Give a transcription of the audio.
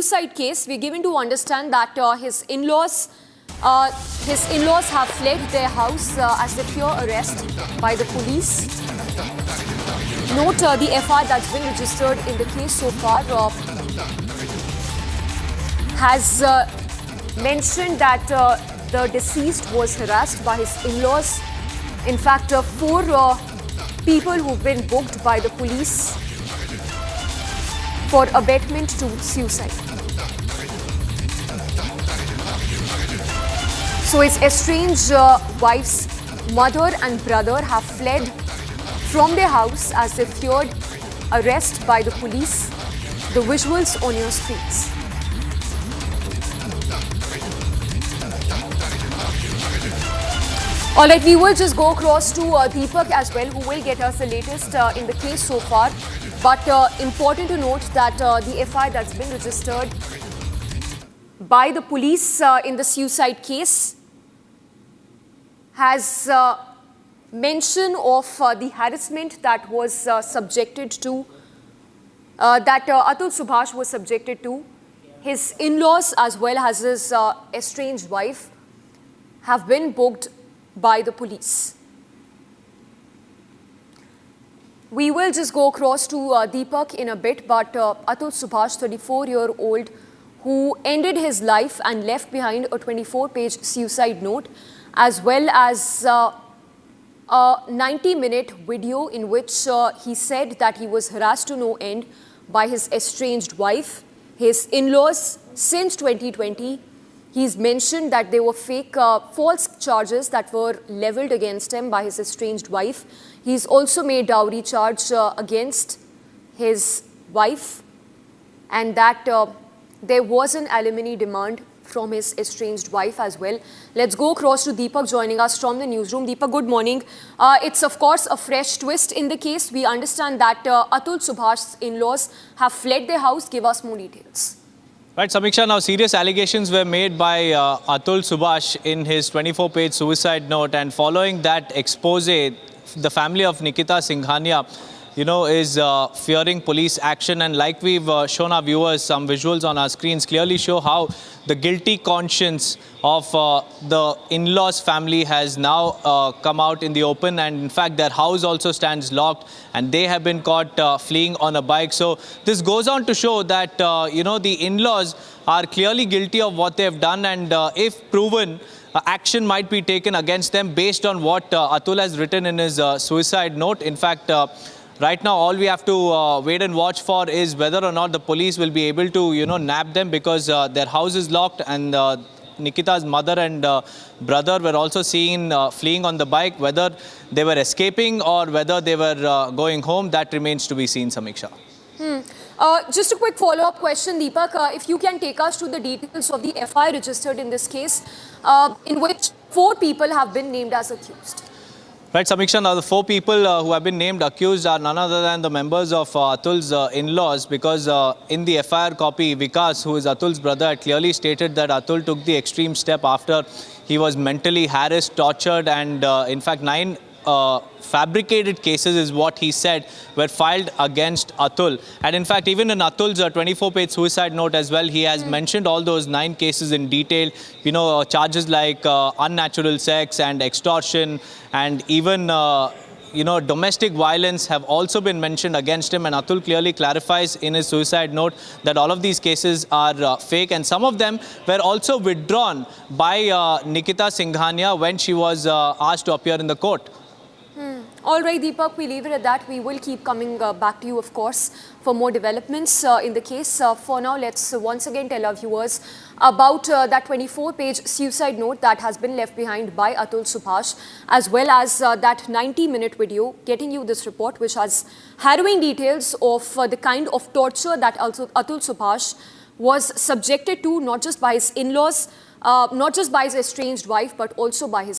suicide case. We're given to understand that his in-laws have fled their house as they fear arrest by the police. Note the FIR that's been registered in the case so far has mentioned that the deceased was harassed by his in-laws. In fact, 4 people who've been booked by the police for abetment to suicide. So his estranged wife's mother and brother have fled from their house as they feared arrest by the police. The visuals on your screens. All right, we will just go across to Deepak as well, who will get us the latest in the case so far. But important to note that the FIR that's been registered by the police in the suicide case has mention of the harassment that was subjected to, that Atul Subhash was subjected to. His in-laws as well as his estranged wife have been booked by the police. We will just go across to Deepak in a bit, but Atul Subhash, 34-year-old, who ended his life and left behind a 24-page suicide note, as well as a 90-minute video in which he said that he was harassed to no end by his estranged wife, his in-laws since 2020. He's mentioned that there were fake false charges that were leveled against him by his estranged wife. He's also made dowry charge against his wife, and that there was an alimony demand from his estranged wife as well. Let's go across to Deepak joining us from the newsroom. Deepak, good morning. It's of course a fresh twist in the case. We understand that Atul Subhash's in-laws have fled their house. Give us more details. Right, Samiksha, now serious allegations were made by Atul Subhash in his 24-page suicide note, and following that expose, the family of Nikita Singhania, is fearing police action. And like we've shown our viewers, some visuals on our screens clearly show how the guilty conscience of the in-laws family has now come out in the open. And in fact, their house also stands locked and they have been caught fleeing on a bike. So this goes on to show that, the in-laws are clearly guilty of what they've done. And if proven, action might be taken against them based on what Atul has written in his suicide note. In fact, right now, all we have to wait and watch for is whether or not the police will be able to, nab them, because their house is locked, and Nikita's mother and brother were also seen fleeing on the bike. Whether they were escaping or whether they were going home, that remains to be seen, Samiksha. Just a quick follow-up question, Deepak. If you can take us to the details of the FIR registered in this case, in which 4 people have been named as accused. Right, Samiksha, now the 4 people who have been named accused are none other than the members of Atul's in-laws, because in the FIR copy, Vikas, who is Atul's brother, had clearly stated that Atul took the extreme step after he was mentally harassed, tortured, and in fact 9 fabricated cases is what he said were filed against Atul. And in fact, even in Atul's 24-page suicide note as well, he has mentioned all those 9 cases in detail. Charges like unnatural sex and extortion, and even domestic violence have also been mentioned against him. And Atul clearly clarifies in his suicide note that all of these cases are fake, and some of them were also withdrawn by Nikita Singhania when she was asked to appear in the court. All right, Deepak, we leave it at that. We will keep coming back to you, of course, for more developments in the case. For now, let's once again tell our viewers about that 24-page suicide note that has been left behind by Atul Subhash, as well as that 90-minute video getting you this report, which has harrowing details of the kind of torture that Atul Subhash was subjected to, not just by his in-laws, not just by his estranged wife, but also by his